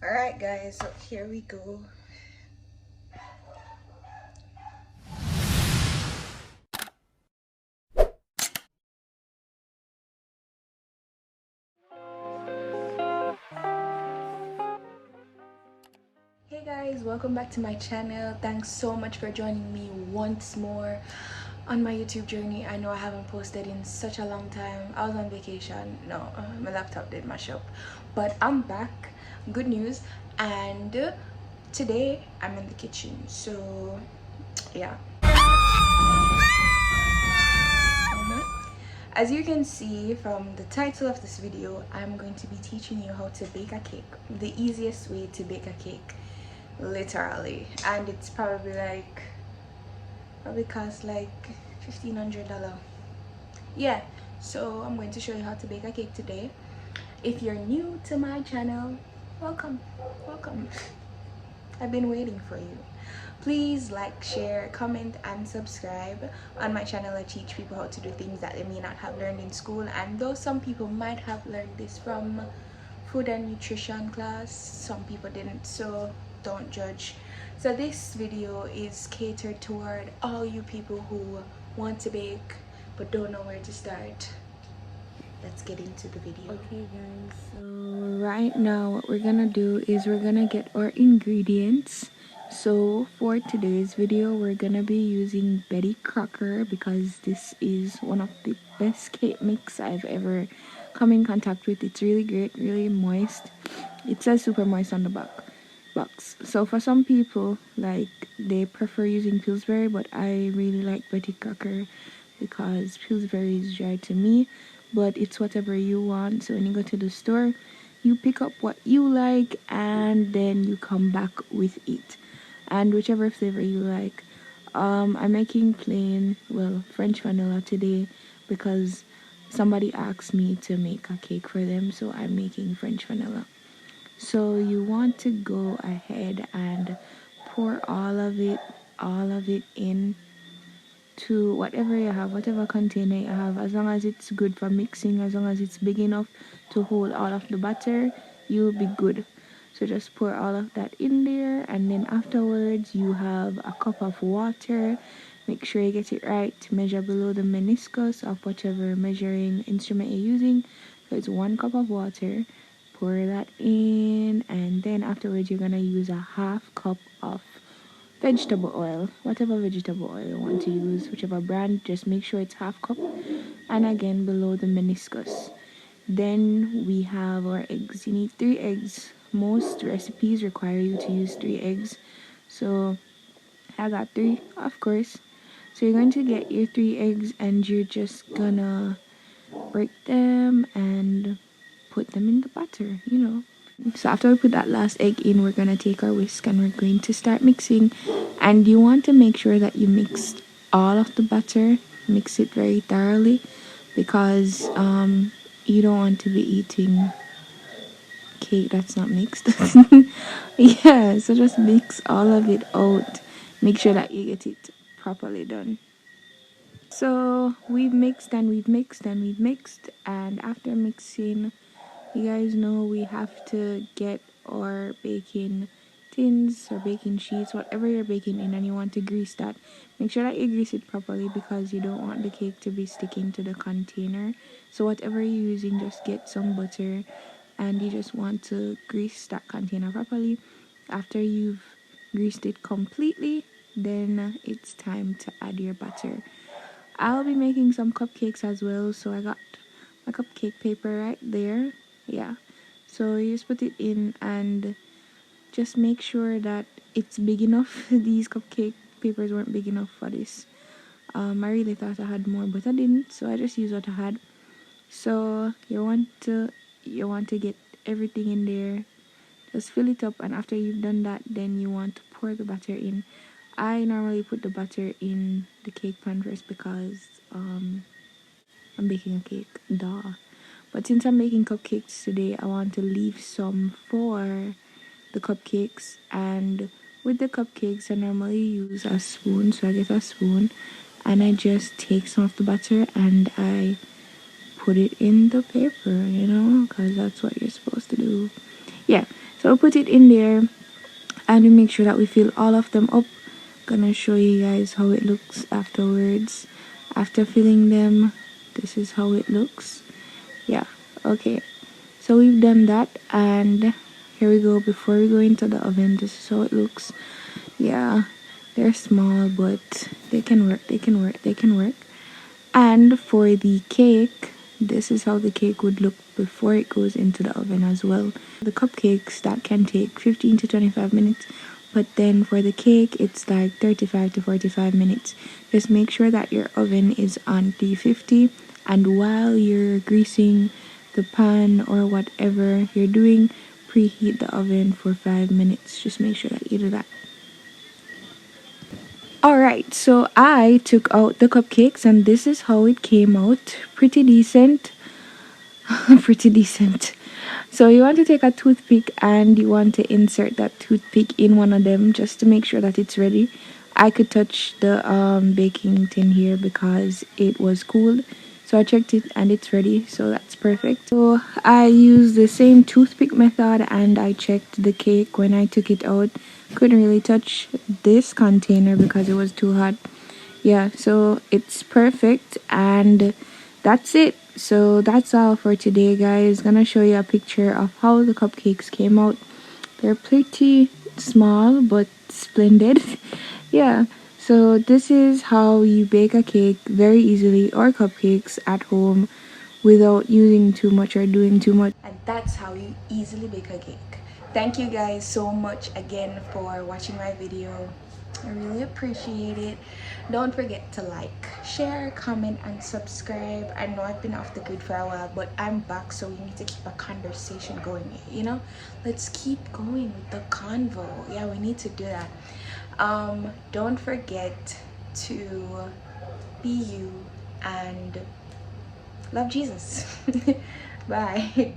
Alright guys, so here we go. Hey guys, welcome back to my channel. Thanks so much for joining me once more on my YouTube journey. I know I haven't posted in such a long time. I was on vacation. No, my laptop did mash up, but I'm back. Good news. And today I'm in the kitchen, so yeah. As you can see from the title of this video, I'm going to be teaching you how to bake a cake, the easiest way to bake a cake, literally. And it's probably cost like $1,500. Yeah, so I'm going to show you how to bake a cake today. If you're new to my channel, welcome. I've been waiting for you. Please like, share, comment, and subscribe. On my channel, I teach people how to do things that they may not have learned in school, and though some people might have learned this from food and nutrition class, some people didn't, so don't judge. So this video is catered toward all you people who want to bake but don't know where to start. Let's get into the video. Okay guys, so right now what we're gonna do is we're gonna get our ingredients. So for today's video, we're gonna be using Betty Crocker because this is one of the best cake mix I've ever come in contact with. It's really great, really moist. It says super moist on the box. So for some people, like, they prefer using Pillsbury, but I really like Betty Crocker because Pillsbury is dry to me, but it's whatever you want. So when you go to the store, you pick up what you like and then you come back with it, and whichever flavor you like. I'm making plain, well, French vanilla today because somebody asked me to make a cake for them, so I'm making French vanilla. So you want to go ahead and pour all of it in to whatever you have, whatever container you have. As long as it's good for mixing, as long as it's big enough to hold all of the batter, you'll be good. So just pour all of that in there, and then afterwards you have a cup of water. Make sure you get it right to measure below the meniscus of whatever measuring instrument you're using. So it's 1 cup of water. Pour that in, and then afterwards you're gonna use a half cup of vegetable oil, whatever vegetable oil you want to use, whichever brand, just make sure it's half cup, and again below the meniscus. Then we have our eggs. You need 3 eggs. Most recipes require you to use 3 eggs, so I got 3, of course. So you're going to get your 3 eggs and you're just gonna break them and put them in the butter, you know. So after we put that last egg in, we're gonna take our whisk and we're going to start mixing. And you want to make sure that you mix all of the butter, mix it very thoroughly, because you don't want to be eating cake that's not mixed. Yeah, so just mix all of it out. Make sure that you get it properly done. So we've mixed and we've mixed and we've mixed, and after mixing, you guys know we have to get our baking tins or baking sheets, whatever you're baking in, and you want to grease that. Make sure that you grease it properly because you don't want the cake to be sticking to the container. So whatever you're using, just get some butter and you just want to grease that container properly. After you've greased it completely, then it's time to add your butter. I'll be making some cupcakes as well, so I got my cupcake paper right there. Yeah, so you just put it in and just make sure that it's big enough. These cupcake papers weren't big enough for this. I really thought I had more, but I didn't, so I just used what I had. So you want to get everything in there, just fill it up, and after you've done that, then you want to pour the butter in. I normally put the butter in the cake pan first because I'm baking a cake, duh. But since I'm making cupcakes today, I want to leave some for the cupcakes. And with the cupcakes, I normally use a spoon, so I get a spoon and I just take some of the butter and I put it in the paper, you know, because that's what you're supposed to do. Yeah, So we'll put it in there and we make sure that we fill all of them up. Gonna show you guys how it looks afterwards. After filling them, this is how it looks. Yeah, okay, so we've done that, and here we go. Before we go into the oven, this is how it looks. Yeah, they're small, but they can work, they can work, they can work. And for the cake, this is how the cake would look before it goes into the oven as well. The cupcakes, that can take 15 to 25 minutes, but then for the cake it's like 35 to 45 minutes. Just make sure that your oven is on 350, and while you're greasing the pan or whatever you're doing, preheat the oven for 5 minutes. Just make sure that you do that. Alright, so I took out the cupcakes and this is how it came out. Pretty decent. Pretty decent. So you want to take a toothpick and you want to insert that toothpick in one of them just to make sure that it's ready. I could touch the baking tin here because it was cooled. So I checked it and it's ready, so that's perfect. So I used the same toothpick method and I checked the cake when I took it out. Couldn't really touch this container because it was too hot. Yeah, so it's perfect and that's it. So that's all for today, guys. Gonna show you a picture of how the cupcakes came out. They're pretty small but splendid. Yeah, so this is how you bake a cake very easily, or cupcakes at home, without using too much or doing too much. And that's how you easily bake a cake. Thank you guys so much again for watching my video. I really appreciate it. Don't forget to like, share, comment, and subscribe. I know I've been off the grid for a while, but I'm back, so we need to keep a conversation going, you know? Let's keep going with the convo. Yeah, we need to do that. Don't forget to be you and love Jesus. Bye.